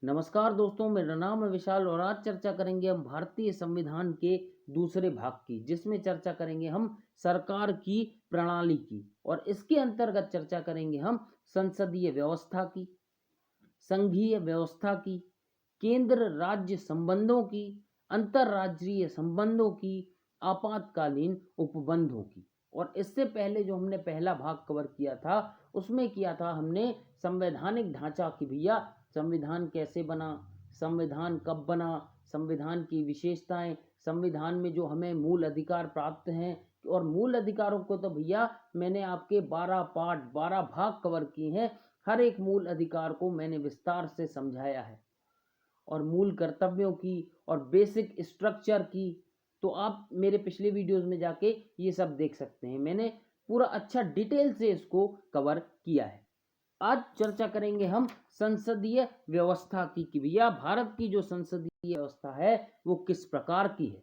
नमस्कार दोस्तों, मेरा नाम है विशाल और आज चर्चा करेंगे हम भारतीय संविधान के दूसरे भाग की, जिसमें चर्चा करेंगे हम सरकार की प्रणाली की और इसके अंतर्गत चर्चा करेंगे हम संसदीय व्यवस्था की, संघीय व्यवस्था की, केंद्र राज्य संबंधों की, अंतर्राज्यीय संबंधों की, आपातकालीन उपबंधों की। और इससे पहले जो हमने पहला भाग कवर किया था, उसमें किया था हमने संवैधानिक ढांचा की भैया संविधान कैसे बना, संविधान कब बना, संविधान की विशेषताएं, संविधान में जो हमें मूल अधिकार प्राप्त हैं। और मूल अधिकारों को तो भैया मैंने आपके 12 पार्ट 12 भाग कवर किए हैं। हर एक मूल अधिकार को मैंने विस्तार से समझाया है और मूल कर्तव्यों की और बेसिक स्ट्रक्चर की तो आप मेरे पिछले वीडियोस में जाके ये सब देख सकते हैं। मैंने पूरा अच्छा डिटेल से इसको कवर किया है। आज चर्चा करेंगे हम संसदीय व्यवस्था की कि भैया भारत की जो संसदीय व्यवस्था है वो किस प्रकार की है।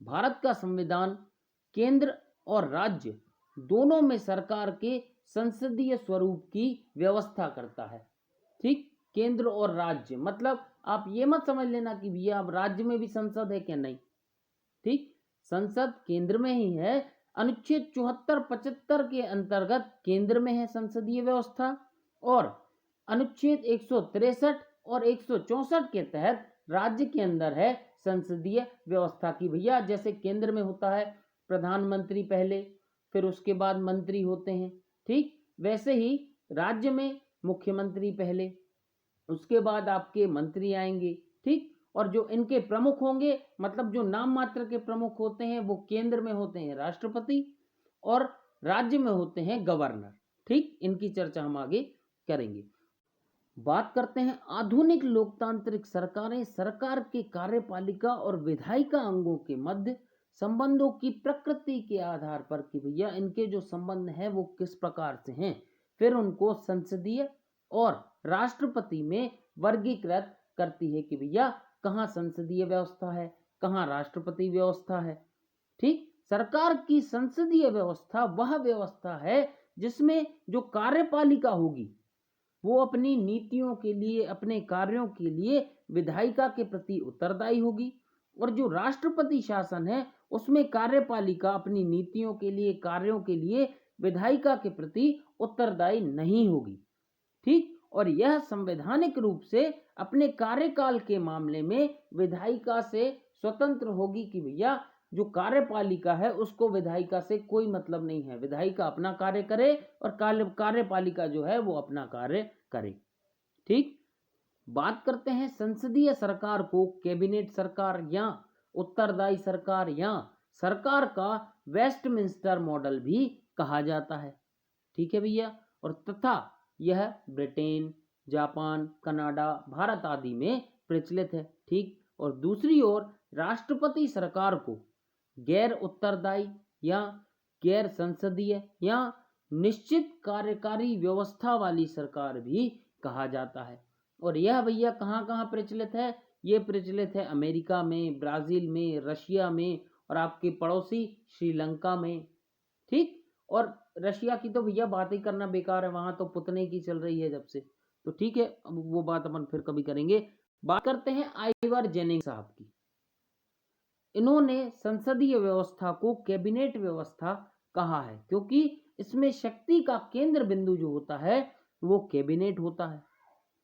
भारत का संविधान केंद्र और राज्य दोनों में सरकार के संसदीय स्वरूप की व्यवस्था करता है। ठीक, केंद्र और राज्य मतलब आप ये मत समझ लेना कि भैया अब राज्य में भी संसद है क्या, नहीं। ठीक, संसद केंद्र में ही है। अनुच्छेद 74-75 के अंतर्गत केंद्र में है संसदीय व्यवस्था और अनुच्छेद 163 और 164 के तहत राज्य के अंदर है संसदीय व्यवस्था की भैया। जैसे केंद्र में होता है प्रधानमंत्री पहले, फिर उसके बाद मंत्री होते हैं। ठीक, वैसे ही राज्य में मुख्यमंत्री पहले, उसके बाद आपके मंत्री आएंगे। ठीक, और जो इनके प्रमुख होंगे मतलब जो नाम मात्र के प्रमुख होते हैं वो केंद्र में होते हैं राष्ट्रपति और राज्य में होते हैं गवर्नर। ठीक, इनकी चर्चा हम आगे करेंगे। बात करते हैं आधुनिक लोकतांत्रिक सरकारें सरकार के कार्यपालिका और विधायिका अंगों के मध्य संबंधों की प्रकृति के आधार पर कि भैया इनके जो संबंध हैं वो किस प्रकार से हैं। फिर उनको संसदीय और राष्ट्रपति में वर्गीकृत करती है कि भैया कहाँ संसदीय व्यवस्था है, कहाँ राष्ट्रपति व्यवस्था है। ठीक, सरकार की संसदीय व्यवस्था वह व्यवस्था है जिसमें जो कार्यपालिका होगी वो अपनी नीतियों के लिए, अपने कार्यों के लिए विधायिका के प्रति उत्तरदायी होगी और जो राष्ट्रपति शासन है उसमें कार्यपालिका अपनी नीतियों के लिए, कार्यों के लिए विधायिका के प्रति उत्तरदायी नहीं होगी। ठीक, और यह संवैधानिक रूप से अपने कार्यकाल के मामले में विधायिका से स्वतंत्र होगी कि भैया जो कार्यपालिका है उसको विधायिका से कोई मतलब नहीं है। विधायिका अपना कार्य करे और कार्यपालिका जो है वो अपना कार्य करे। ठीक, बात करते हैं संसदीय सरकार को कैबिनेट सरकार या उत्तरदायी सरकार या सरकार का वेस्टमिंस्टर मॉडल भी कहा जाता है। ठीक है भैया, और तथा यह ब्रिटेन, जापान, कनाडा, भारत आदि में प्रचलित है। ठीक, और दूसरी ओर राष्ट्रपति सरकार को गैर उत्तरदायी या गैर संसदीय या निश्चित कार्यकारी व्यवस्था वाली सरकार भी कहा जाता है। और यह भैया कहाँ कहाँ प्रचलित है? ये प्रचलित है अमेरिका में, ब्राजील में, रशिया में और आपके पड़ोसी श्रीलंका में। ठीक, और रशिया की तो भैया बात ही करना बेकार है, वहां तो पुतने की चल रही है जब से। तो ठीक है, अब वो बात अपन फिर कभी करेंगे। बात करते हैं आइवर जेनिंग साहब की। इन्होंने संसदीय व्यवस्था को कैबिनेट व्यवस्था कहा है क्योंकि इसमें शक्ति का केंद्र बिंदु जो होता है वो कैबिनेट होता है।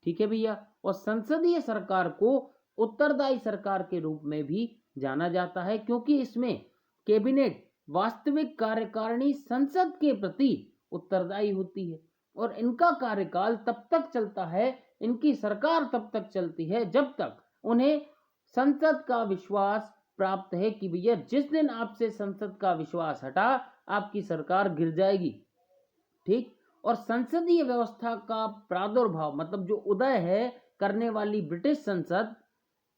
ठीक है भैया, और संसदीय सरकार को उत्तरदायी सरकार के रूप में भी जाना जाता है क्योंकि इसमें कैबिनेट वास्तविक कार्यकारिणी संसद के प्रति उत्तरदायी होती है और इनका कार्यकाल तब तक चलता है, इनकी सरकार तब तक चलती है जब तक उन्हें संसद का विश्वास प्राप्त है कि भैया जिस दिन आपसे संसद का विश्वास हटा आपकी सरकार गिर जाएगी। ठीक, और संसदीय व्यवस्था का प्रादुर्भाव मतलब जो उदय है करने वाली ब्रिटिश संसद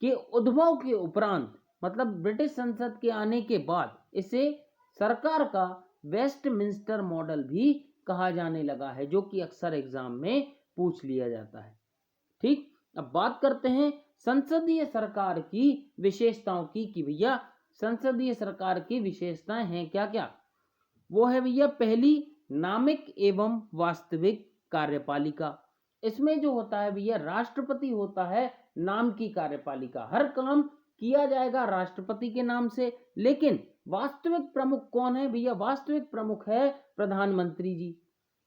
के उद्भव के उपरांत मतलब ब्रिटिश संसद के आने के बाद इसे सरकार का वेस्टमिंस्टर मॉडल भी कहा जाने लगा है, जो कि अक्सर एग्जाम में पूछ लिया जाता है। ठीक, अब बात करते हैं संसदीय सरकार की विशेषताओं की कि भैया संसदीय सरकार की विशेषताएं हैं क्या क्या। वो है भैया, पहली नामिक एवं वास्तविक कार्यपालिका। इसमें जो होता है भैया, राष्ट्रपति होता है नाम की कार्यपालिका, हर काम किया जाएगा राष्ट्रपति के नाम से, लेकिन वास्तविक प्रमुख कौन है भैया? वास्तविक प्रमुख है प्रधानमंत्री जी।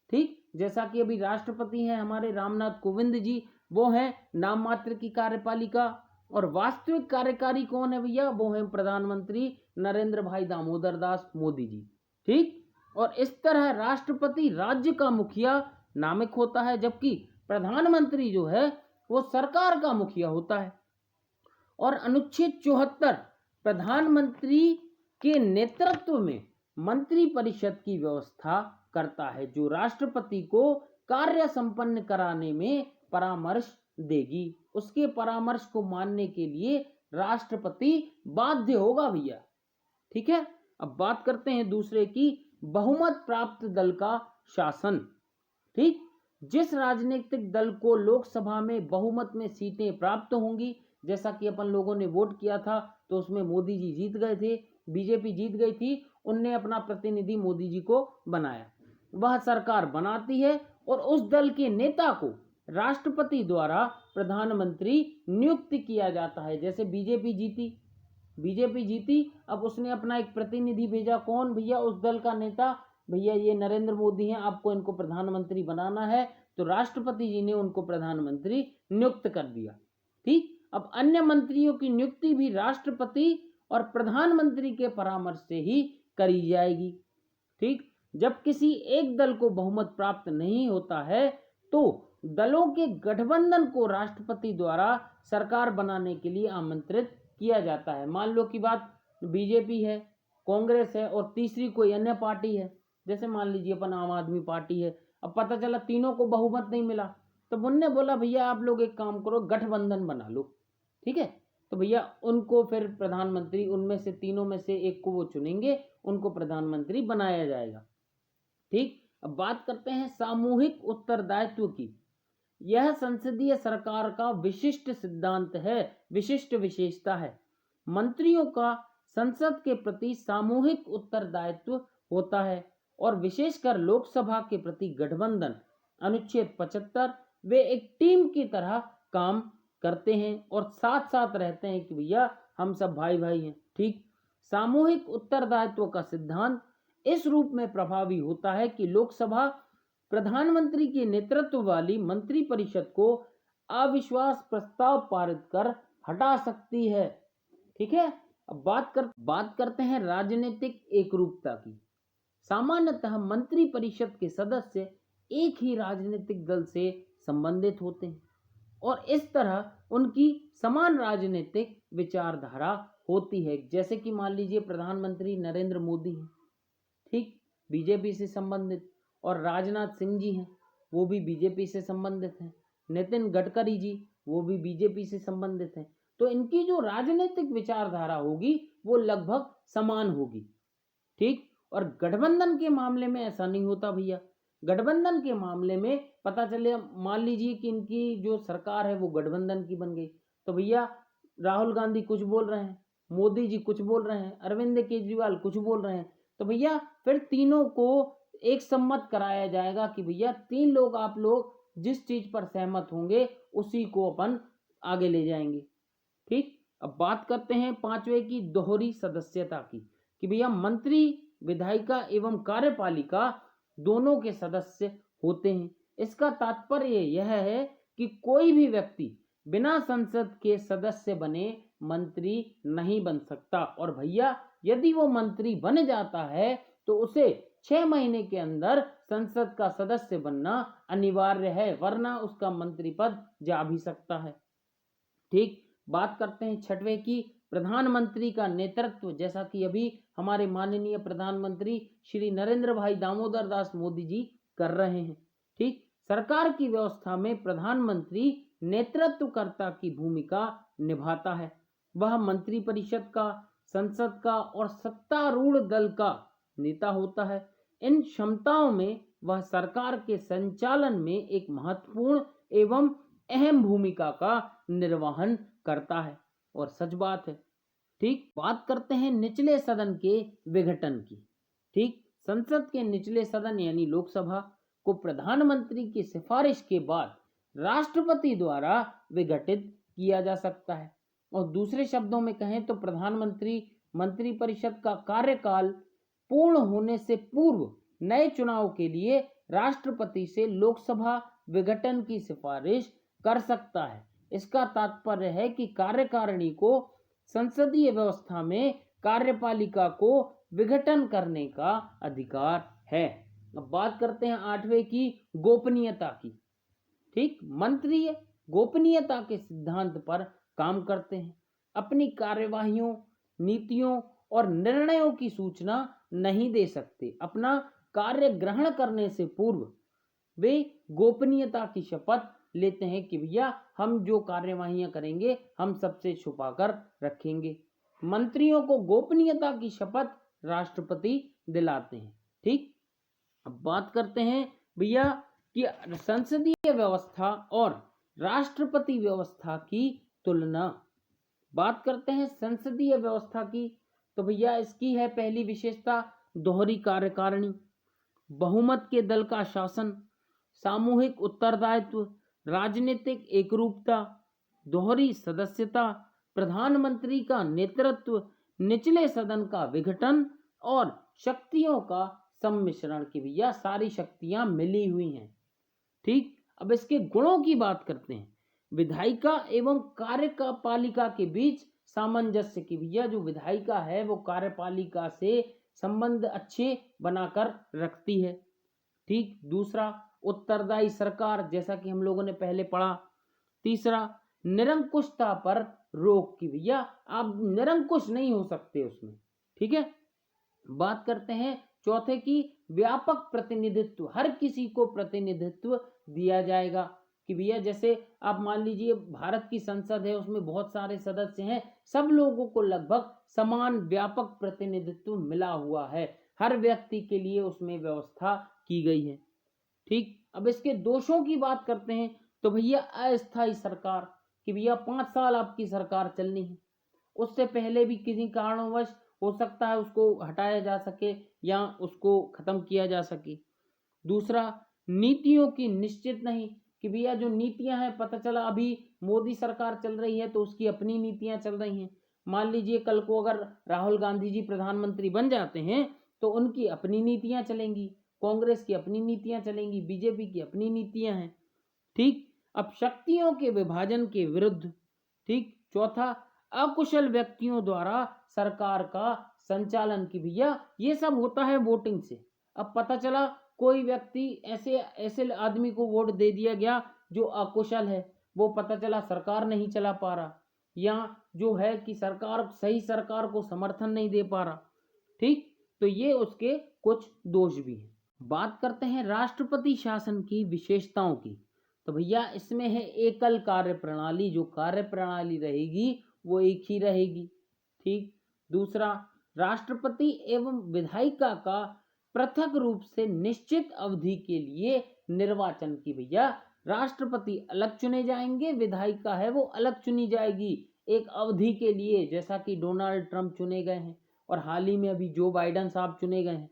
ठीक, जैसा कि अभी राष्ट्रपति हैं हमारे रामनाथ कोविंद जी, वो हैं नाम मात्र की कार्यपालिका, और वास्तविक कार्यकारी कौन है भैया? वो हैं प्रधानमंत्री नरेंद्र भाई दामोदर दास मोदी जी। ठीक, और इस तरह राष्ट्रपति राज्य का मुखिया नामित होता है, जबकि प्रधानमंत्री जो है वो सरकार का मुखिया होता है। और अनुच्छेद 74 प्रधानमंत्री के नेतृत्व में मंत्रिपरिषद की व्यवस्था करता है, जो राष्ट्रपति को कार्य संपन्न कराने में परामर्श देगी। उसके परामर्श को मानने के लिए राष्ट्रपति बाध्य होगा भैया। ठीक है, अब बात करते हैं दूसरे की, बहुमत प्राप्त दल का शासन। ठीक, जिस राजनीतिक दल को लोकसभा में बहुमत में सीटें प्राप्त होंगी, जैसा कि अपन लोगों ने वोट किया था तो उसमें मोदी जी जीत गए थे, बीजेपी जीत गई थी, उनने अपना प्रतिनिधि मोदी जी को बनाया, वह सरकार बनाती है और उस दल के नेता को राष्ट्रपति द्वारा प्रधानमंत्री नियुक्त किया जाता है। जैसे बीजेपी जीती, अब उसने अपना एक प्रतिनिधि भेजा, कौन भैया? उस दल का नेता, भैया ये नरेंद्र मोदी हैं, आपको इनको प्रधानमंत्री बनाना है, तो राष्ट्रपति जी ने उनको प्रधानमंत्री नियुक्त कर दिया। ठीक, अब अन्य मंत्रियों की नियुक्ति भी राष्ट्रपति और प्रधानमंत्री के परामर्श से ही करी जाएगी। ठीक, जब किसी एक दल को बहुमत प्राप्त नहीं होता है तो दलों के गठबंधन को राष्ट्रपति द्वारा सरकार बनाने के लिए आमंत्रित किया जाता है। मान लो की बात, बीजेपी है, कांग्रेस है और तीसरी कोई अन्य पार्टी है, जैसे मान लीजिए अपन आम आदमी पार्टी है। अब पता चला तीनों को बहुमत नहीं मिला, तो उनने बोला भैया आप लोग एक काम करो, गठबंधन बना लो। ठीक है, तो भैया उनको फिर प्रधानमंत्री, उनमें से तीनों में से एक को वो चुनेंगे, उनको प्रधानमंत्री बनाया जाएगा। ठीक, अब बात करते हैं सामूहिक उत्तरदायित्व की। यह संसदीय सरकार का विशिष्ट सिद्धांत है, विशिष्ट विशेषता है। मंत्रियों का संसद के प्रति सामूहिक उत्तरदायित्व होता है और विशेषकर लोकसभा के प्रति गठबंधन, अनुच्छेद 75, वे एक टीम की तरह काम करते हैं और साथ साथ रहते हैं कि भैया हम सब भाई भाई हैं। ठीक, सामूहिक उत्तरदायित्व का सिद्धांत इस रूप में प्रभावी होता है कि लोकसभा प्रधानमंत्री के नेतृत्व वाली मंत्रिपरिषद को अविश्वास प्रस्ताव पारित कर हटा सकती है। ठीक है, अब बात करते हैं राजनीतिक एकरूपता की। सामान्यतः मंत्रिपरिषद के सदस्य एक ही राजनीतिक दल से संबंधित होते हैं और इस तरह उनकी समान राजनीतिक विचारधारा होती है। जैसे कि मान लीजिए प्रधानमंत्री नरेंद्र मोदी हैं, ठीक, बीजेपी से संबंधित, और राजनाथ सिंह जी हैं, वो भी बीजेपी से संबंधित हैं, नितिन गडकरी जी वो भी बीजेपी से संबंधित हैं। तो इनकी जो राजनीतिक विचारधारा होगी वो लगभग समान होगी। ठीक, और गठबंधन के मामले में ऐसा नहीं होता भैया। गठबंधन के मामले में पता चले, मान लीजिए कि इनकी जो सरकार है वो गठबंधन की बन गई, तो भैया राहुल गांधी कुछ बोल रहे हैं, मोदी जी कुछ बोल रहे हैं, अरविंद केजरीवाल कुछ बोल रहे हैं, तो भैया फिर तीनों को एक सम्मत कराया जाएगा कि भैया तीन लोग, आप लोग जिस चीज पर सहमत होंगे उसी को अपन आगे ले जाएंगे। ठीक, अब बात करते हैं पांचवे की, दोहरी सदस्यता की, कि भैया मंत्री, विधायिका एवं कार्यपालिका दोनों के सदस्य होते हैं। इसका तात्पर्य यह है कि कोई भी व्यक्ति बिना संसद के सदस्य बने मंत्री नहीं बन सकता, और भैया यदि वो मंत्री बन जाता है तो उसे 6 महीने के अंदर संसद का सदस्य बनना अनिवार्य है, वरना उसका मंत्री पद जा भी सकता है। ठीक, बात करते हैं छठवें की, प्रधानमंत्री का नेतृत्व। जैसा कि अभी हमारे माननीय प्रधानमंत्री श्री नरेंद्र भाई दामोदर दास मोदी जी कर रहे हैं। ठीक, सरकार की व्यवस्था में प्रधानमंत्री नेतृत्वकर्ता की भूमिका निभाता है। वह मंत्रिपरिषद का, संसद का और सत्तारूढ़ दल का नेता होता है। इन क्षमताओं में वह सरकार के संचालन में एक महत्वपूर्ण एवं अहम भूमिका का निर्वहन करता है, और सच बात है। ठीक, बात करते हैं निचले सदन के विघटन की। ठीक, संसद के निचले सदन यानी लोकसभा को प्रधानमंत्री की सिफारिश के बाद राष्ट्रपति द्वारा विघटित किया जा सकता है। और दूसरे शब्दों में कहें तो प्रधानमंत्री मंत्रिपरिषद का कार्यकाल पूर्ण होने से पूर्व नए चुनाव के लिए राष्ट्रपति से लोकसभा विघटन की सिफारिश कर सकता है। इसका तात्पर्य है कि कार्यकारिणी को संसदीय व्यवस्था में कार्यपालिका को विघटन करने का अधिकार है। अब बात करते हैं 8वें की, गोपनीयता की। ठीक, मंत्री गोपनीयता के सिद्धांत पर काम करते हैं। अपनी कार्यवाहियों, नीतियों और निर्णयों की सूचना नहीं दे सकते। अपना कार्य ग्रहण करने से पूर्व वे गोपनीयता की शपथ लेते हैं कि भैया हम जो कार्यवाहियां करेंगे हम सबसे छुपाकर रखेंगे। मंत्रियों को गोपनीयता की शपथ राष्ट्रपति दिलाते हैं। ठीक, अब बात करते हैं भैया कि संसदीय व्यवस्था और राष्ट्रपति व्यवस्था की तुलना। बात करते हैं संसदीय व्यवस्था की, तो भैया इसकी है पहली विशेषता दोहरी कार्यकारिणी, बहुमत के दल का शासन, सामूहिक उत्तरदायित्व, राजनीतिक एकरूपता, दोहरी सदस्यता, प्रधानमंत्री का नेतृत्व, निचले सदन का विघटन और शक्तियों का सम्मिश्रण की भैया सारी शक्तियां मिली हुई हैं। ठीक, अब इसके गुणों की बात करते हैं। विधायिका एवं कार्यपालिका के बीच सामंजस्य की भैया जो विधायिका है वो कार्यपालिका से संबंध अच्छे बनाकर रखती है। ठीक, दूसरा उत्तरदायी सरकार, जैसा कि हम लोगों ने पहले पढ़ा। तीसरा निरंकुशता पर रोक की भैया आप निरंकुश नहीं हो सकते उसमें। ठीक है, बात करते हैं चौथे की व्यापक प्रतिनिधित्व, हर किसी को प्रतिनिधित्व दिया जाएगा कि भैया जैसे आप मान लीजिए भारत की संसद है, उसमें बहुत सारे सदस्य हैं, सब लोगों को लगभग समान व्यापक प्रतिनिधित्व मिला हुआ है, हर व्यक्ति के लिए उसमें व्यवस्था की गई है। ठीक, अब इसके दोषों की बात करते हैं तो भैया अस्थायी सरकार कि भैया 5 साल आपकी सरकार चलनी है, उससे पहले भी किसी कारणवश हो सकता है उसको हटाया जा सके या उसको खत्म किया जा सके। दूसरा नीतियों की निश्चित नहीं कि भैया जो नीतियां हैं, पता चला अभी मोदी सरकार चल रही है तो उसकी अपनी नीतियां चल रही हैं। मान लीजिए कल को अगर राहुल गांधी जी प्रधानमंत्री बन जाते हैं तो उनकी अपनी नीतियां चलेंगी, कांग्रेस की अपनी नीतियां चलेंगी, बीजेपी की अपनी नीतियां हैं। ठीक, अब शक्तियों के विभाजन के विरुद्ध। ठीक, चौथा अकुशल व्यक्तियों द्वारा सरकार का संचालन की भैया ये सब होता है वोटिंग से। अब पता चला कोई व्यक्ति ऐसे आदमी को वोट दे दिया गया जो अकुशल है, वो पता चला सरकार नहीं चला पा रहा, या जो है कि सरकार को समर्थन नहीं दे पा रहा। ठीक, तो ये उसके कुछ दोष भी हैं। बात करते हैं राष्ट्रपति शासन की विशेषताओं की, तो भैया इसमें है एकल कार्य प्रणाली, जो कार्य प्रणाली रहेगी वो एक ही रहेगी। ठीक, दूसरा राष्ट्रपति एवं विधायिका का पृथक रूप से निश्चित अवधि के लिए निर्वाचन की भैया राष्ट्रपति अलग चुने जाएंगे, विधायिका है वो अलग चुनी जाएगी एक अवधि के लिए, जैसा कि डोनाल्ड ट्रंप चुने गए हैं और हाल ही में अभी जो बाइडेन साहब चुने गए हैं।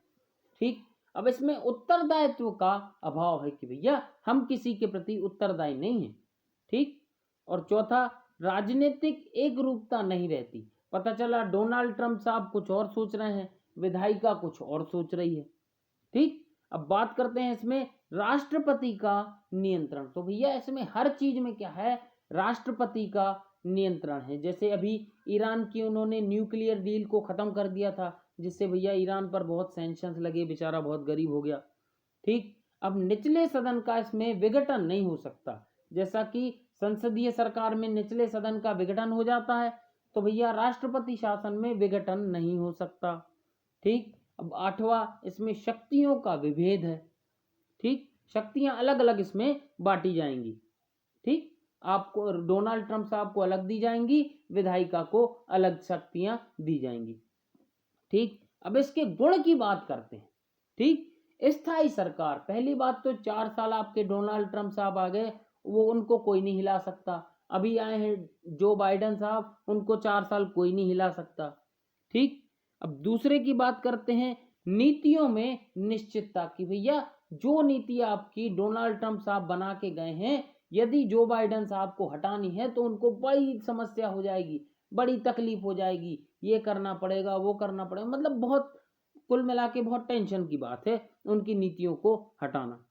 ठीक, अब इसमें उत्तरदायित्व का अभाव है कि भैया हम किसी के प्रति उत्तरदायी नहीं है। ठीक, और चौथा राजनीतिक एक रूपता नहीं रहती, पता चला डोनाल्ड ट्रंप साहब कुछ और सोच रहे हैं, विधायिका कुछ और सोच रही है। ठीक, अब बात करते हैं इसमें राष्ट्रपति का नियंत्रण, तो भैया इसमें हर चीज में क्या है, राष्ट्रपति का नियंत्रण है। जैसे अभी ईरान की उन्होंने न्यूक्लियर डील को खत्म कर दिया था, जिससे भैया ईरान पर बहुत सैंक्शंस लगे, बेचारा बहुत गरीब हो गया। ठीक, अब निचले सदन का इसमें विघटन नहीं हो सकता, जैसा कि संसदीय सरकार में निचले सदन का विघटन हो जाता है, तो भैया राष्ट्रपति शासन में विघटन नहीं हो सकता। ठीक, अब 8वां इसमें शक्तियों का विभेद है। ठीक, शक्तियां अलग अलग इसमें बांटी जाएंगी। ठीक, आपको डोनाल्ड ट्रंप साहब को अलग दी जाएंगी, विधायिका को अलग शक्तियां दी जाएंगी। ठीक, अब इसके गुण की बात करते हैं। ठीक, स्थायी सरकार, पहली बात तो 4 साल आपके डोनाल्ड ट्रंप साहब आ गए, वो उनको कोई नहीं हिला सकता। अभी आए हैं जो बाइडेन साहब, उनको 4 साल कोई नहीं हिला सकता। ठीक, अब दूसरे की बात करते हैं नीतियों में निश्चितता की, भैया जो नीति आपकी डोनाल्ड ट्रंप साहब बना के गए हैं यदि जो बाइडेन साहब को हटानी है तो उनको बड़ी समस्या हो जाएगी, बड़ी तकलीफ हो जाएगी, ये करना पड़ेगा, वो करना पड़ेगा, मतलब बहुत कुल मिला के बहुत टेंशन की बात है उनकी नीतियों को हटाना।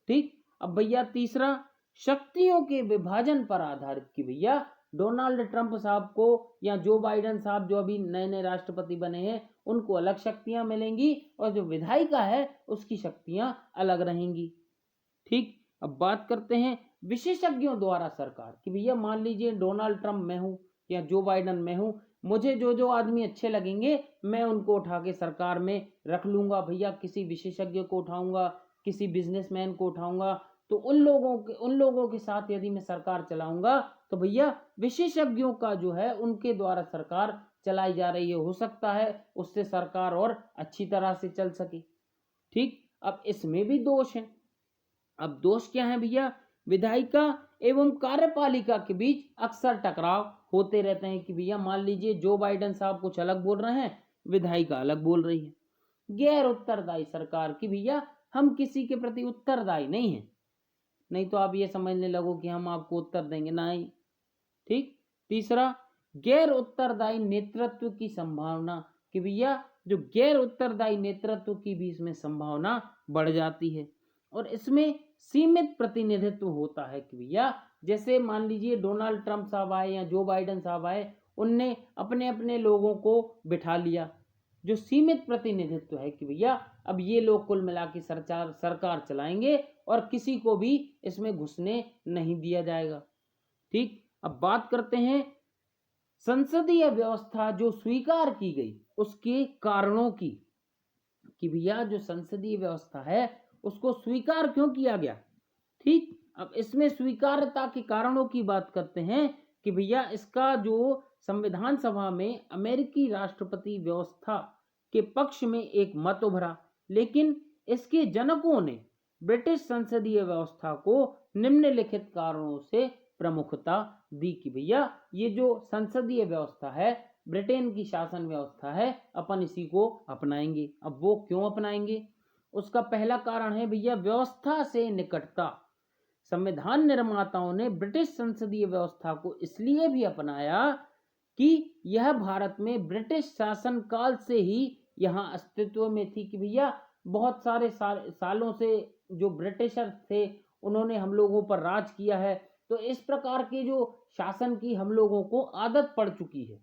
ठीक। अब भैया तीसरा, शक्तियों के विभाजन पर आधारित की भैया डोनाल्ड ट्रंप साहब को या जो बाइडेन साहब जो अभी नए नए राष्ट्रपति बने हैं उनको अलग शक्तियां मिलेंगी और जो विधायिका है उसकी शक्तियां अलग रहेंगी। ठीक। अब बात करते हैं विशेषज्ञों द्वारा सरकार कि भैया मान लीजिए डोनाल्ड ट्रंप मैं हूं या जो बाइडेन मैं हूं, मुझे जो जो आदमी अच्छे लगेंगे मैं उनको उठा के सरकार में रख लूंगा भैया, किसी विशेषज्ञ को उठाऊंगा, किसी बिजनेसमैन को उठाऊंगा, तो उन लोगों के साथ यदि मैं सरकार चलाऊंगा तो भैया विशेषज्ञों का जो है उनके द्वारा सरकार चलाई जा रही है, हो सकता है उससे सरकार और अच्छी तरह से चल सके। ठीक। अब इसमें भी दोष है। अब दोष क्या है भैया, विधायिका एवं कार्यपालिका के बीच अक्सर टकराव होते रहते हैं कि भैया मान लीजिए जो बाइडेन साहब कुछ अलग बोल रहे हैं, विधायिका अलग बोल रही है। गैर उत्तरदायी सरकार की भैया हम किसी के प्रति उत्तरदायी नहीं है, नहीं तो आप ये समझने लगो कि हम आपको उत्तर देंगे, नहीं। ठीक। तीसरा, गैर उत्तरदायी नेतृत्व की संभावना कि भैया जो गैर उत्तरदायी नेतृत्व की भी इसमें संभावना बढ़ जाती है और इसमें सीमित प्रतिनिधित्व होता है कि भैया जैसे मान लीजिए डोनाल्ड ट्रंप साहब आए या जो बाइडेन साहब आए, उनने अपने अपने लोगों को बिठा लिया, जो सीमित प्रतिनिधित्व है कि भैया अब ये लोग कुल मिला के सरकार चलाएंगे और किसी को भी इसमें घुसने नहीं दिया जाएगा। ठीक। अब बात करते हैं संसदीय व्यवस्था जो स्वीकार की गई उसके कारणों की कि भैया जो संसदीय व्यवस्था है उसको स्वीकार क्यों किया गया। ठीक। अब इसमें स्वीकार्यता के कारणों की बात करते हैं कि भैया इसका जो संविधान सभा में अमेरिकी राष्ट्रपति व्यवस्था के पक्ष में एक मत उभरा, लेकिन इसके जनकों ने ब्रिटिश संसदीय व्यवस्था को निम्नलिखित कारणों से प्रमुखता दी कि भैया ये जो संसदीय व्यवस्था है, ब्रिटेन की शासन व्यवस्था है, अपन इसी को अपनाएंगे। अब वो क्यों अपनाएंगे, उसका पहला कारण है भैया व्यवस्था से निकटता। संविधान निर्माताओं ने ब्रिटिश संसदीय व्यवस्था को इसलिए भी अपनाया कि यह भारत में ब्रिटिश शासन काल से ही यहाँ अस्तित्व में थी कि भैया बहुत सारे सालों से जो ब्रिटिशर थे उन्होंने हम लोगों पर राज किया है, तो इस प्रकार के जो शासन की हम लोगों को आदत पड़ चुकी है।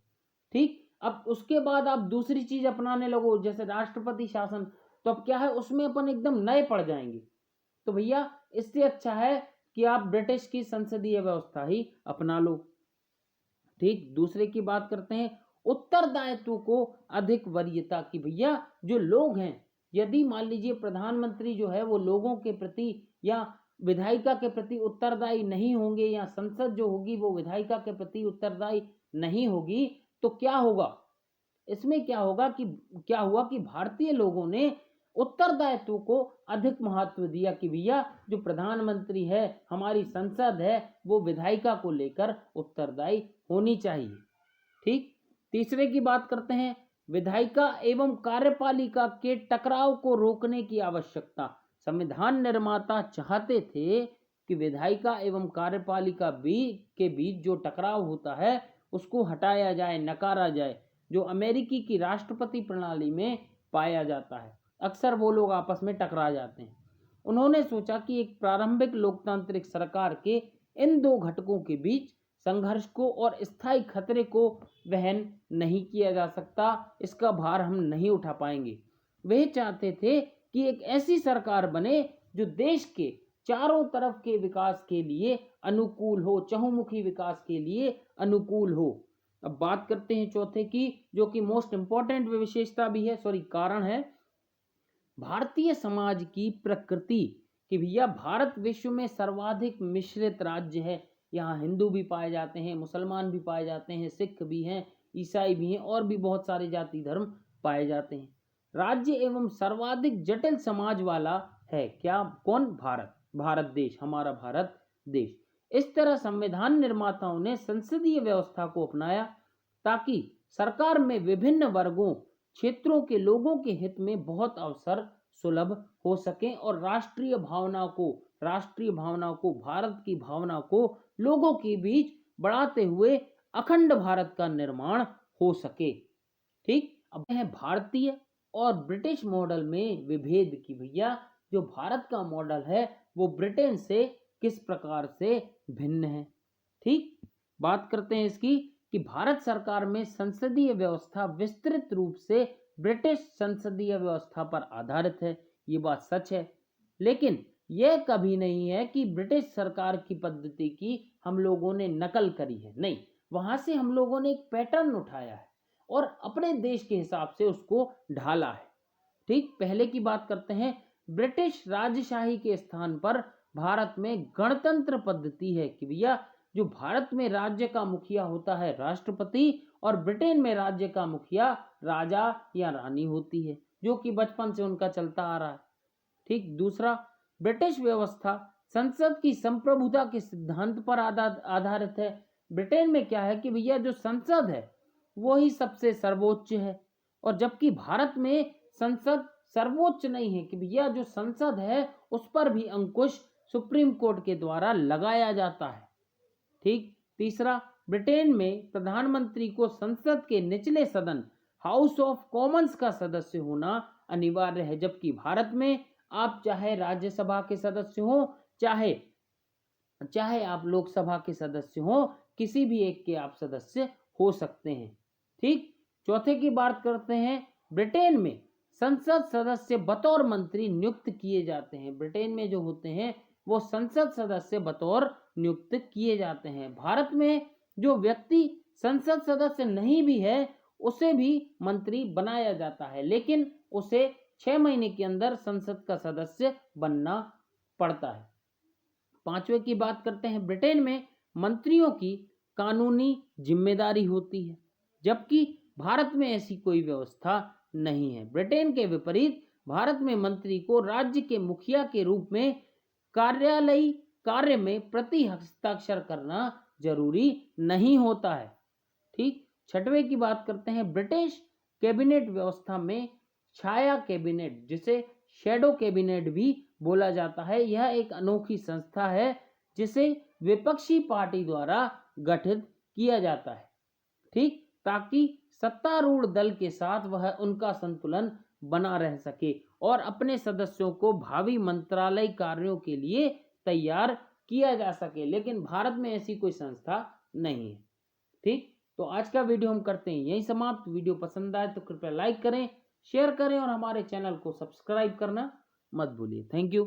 ठीक। अब उसके बाद आप दूसरी चीज अपनाने लगो जैसे राष्ट्रपति शासन, तो अब क्या है उसमें अपन एकदम नए पड़ जाएंगे, तो भैया इससे अच्छा है कि आप ब्रिटिश की संसदीय व्यवस्था ही अपना लो। ठीक। दूसरे की बात करते हैं उत्तरदायित्व को अधिक वरीयता की भैया जो लोग हैं, यदि मान लीजिए प्रधानमंत्री जो है वो लोगों के प्रति या विधायिका के प्रति उत्तरदायी नहीं होंगे या संसद जो होगी वो विधायिका के प्रति उत्तरदायी नहीं होगी, तो क्या होगा, इसमें क्या होगा कि क्या हुआ कि भारतीय लोगों ने उत्तरदायित्व को अधिक महत्व दिया कि भैया जो प्रधानमंत्री है, हमारी संसद है, वो विधायिका को लेकर उत्तरदायी होनी चाहिए। ठीक। तीसरे की बात करते हैं विधायिका एवं कार्यपालिका के टकराव को रोकने की आवश्यकता। संविधान निर्माता चाहते थे कि विधायिका एवं कार्यपालिका के बीच जो टकराव होता है उसको हटाया जाए, नकारा जाए, जो अमेरिकी की राष्ट्रपति प्रणाली में पाया जाता है। अक्सर वो लोग आपस में टकरा जाते हैं। उन्होंने सोचा कि एक प्रारंभिक लोकतांत्रिक सरकार के इन दो घटकों के बीच संघर्ष को और स्थायी खतरे को वहन नहीं किया जा सकता, इसका भार हम नहीं उठा पाएंगे। वे चाहते थे कि एक ऐसी सरकार बने जो देश के चारों तरफ के विकास के लिए अनुकूल हो, चहुमुखी विकास के लिए अनुकूल हो। अब बात करते हैं चौथे की, जो कि मोस्ट इंपॉर्टेंट विशेषता भी है, कारण है भारतीय समाज की प्रकृति कि भैया भारत विश्व में सर्वाधिक मिश्रित राज्य है। यहाँ हिंदू भी पाए जाते हैं, मुसलमान भी पाए जाते हैं, सिख भी हैं, ईसाई भी हैं और भी बहुत सारे जाति धर्म पाए जाते हैं। राज्य एवं सर्वाधिक जटिल समाज वाला है क्या, कौन, भारत देश, हमारा भारत देश। इस तरह संविधान निर्माताओं ने संसदीय व्यवस्था को अपनाया ताकि सरकार में विभिन्न वर्गों क्षेत्रों के लोगों के हित में बहुत अवसर सुलभ हो सके और राष्ट्रीय भावना को राष्ट्रीय भावना को, भारत की भावना को लोगों के बीच बढ़ाते हुए अखंड भारत का निर्माण हो सके। ठीक, अब है भारतीय और ब्रिटिश मॉडल में विभेद की भैया जो भारत का मॉडल है वो ब्रिटेन से किस प्रकार से भिन्न है। ठीक, बात करते हैं इसकी कि भारत सरकार में संसदीय व्यवस्था विस्तृत रूप से ब्रिटिश संसदीय व्यवस्था पर आधारित है, ये बात सच है। लेकिन यह कभी नहीं है कि ब्रिटिश सरकार की पद्धति की हम लोगों ने नकल करी है, नहीं, वहां से हम लोगों ने एक पैटर्न उठाया है और अपने देश के हिसाब से उसको ढाला है। ठीक, पहले की बात करते हैं। ब्रिटिश राजशाही के स्थान पर भारत में गणतंत्र पद्धति है कि भैया जो भारत में राज्य का मुखिया होता है राष्ट्रपति और ब्रिटेन में राज्य का मुखिया राजा या रानी होती है, जो कि बचपन से उनका चलता आ रहा है। ठीक, दूसरा, ब्रिटिश व्यवस्था संसद की संप्रभुता के सिद्धांत पर आधारित है। ब्रिटेन में क्या है कि भैया जो संसद है वो ही सबसे सर्वोच्च है, और जबकि भारत में संसद सर्वोच्च नहीं है कि भैया जो संसद है उस पर भी अंकुश सुप्रीम कोर्ट के द्वारा लगाया जाता है। ठीक, तीसरा, ब्रिटेन में प्रधानमंत्री को संसद के निचले सदन हाउस ऑफ कॉमन्स का सदस्य होना अनिवार्य है, जबकि भारत में आप चाहे राज्यसभा के सदस्य हो चाहे चाहे आप लोकसभा के सदस्य हो, किसी भी एक के आप सदस्य हो सकते हैं। ठीक, चौथे की बात करते हैं। ब्रिटेन में संसद सदस्य बतौर मंत्री नियुक्त किए जाते हैं। ब्रिटेन में जो होते हैं वो संसद सदस्य बतौर नियुक्त किए जाते हैं। भारत में जो व्यक्ति संसद सदस्य नहीं भी है उसे भी मंत्री बनाया जाता है, लेकिन उसे 6 महीने के अंदर संसद का सदस्य बनना पड़ता है। पांचवे की बात करते हैं। ब्रिटेन में मंत्रियों की कानूनी जिम्मेदारी होती है, जबकि भारत में ऐसी कोई व्यवस्था नहीं है। ब्रिटेन के विपरीत भारत में मंत्री को राज्य के मुखिया के रूप में कार्यालयी कार्य में प्रति हस्ताक्षर करना जरूरी नहीं होता है। ठीक, छठवें की बात करते हैं। ब्रिटिश कैबिनेट व्यवस्था में छाया कैबिनेट, जिसे शैडो कैबिनेट भी बोला जाता है, यह एक अनोखी संस्था है जिसे विपक्षी पार्टी द्वारा गठित किया जाता है। ठीक, ताकि सत्तारूढ़ दल के साथ वह उनका संतुलन बना रह सके और अपने सदस्यों को भावी मंत्रालय कार्यों के लिए तैयार किया जा सके, लेकिन भारत में ऐसी कोई संस्था नहीं है। ठीक, तो आज का वीडियो हम करते हैं यही समाप्त। वीडियो पसंद आए तो कृपया लाइक करें, शेयर करें और हमारे चैनल को सब्सक्राइब करना मत भूलिए। Thank you.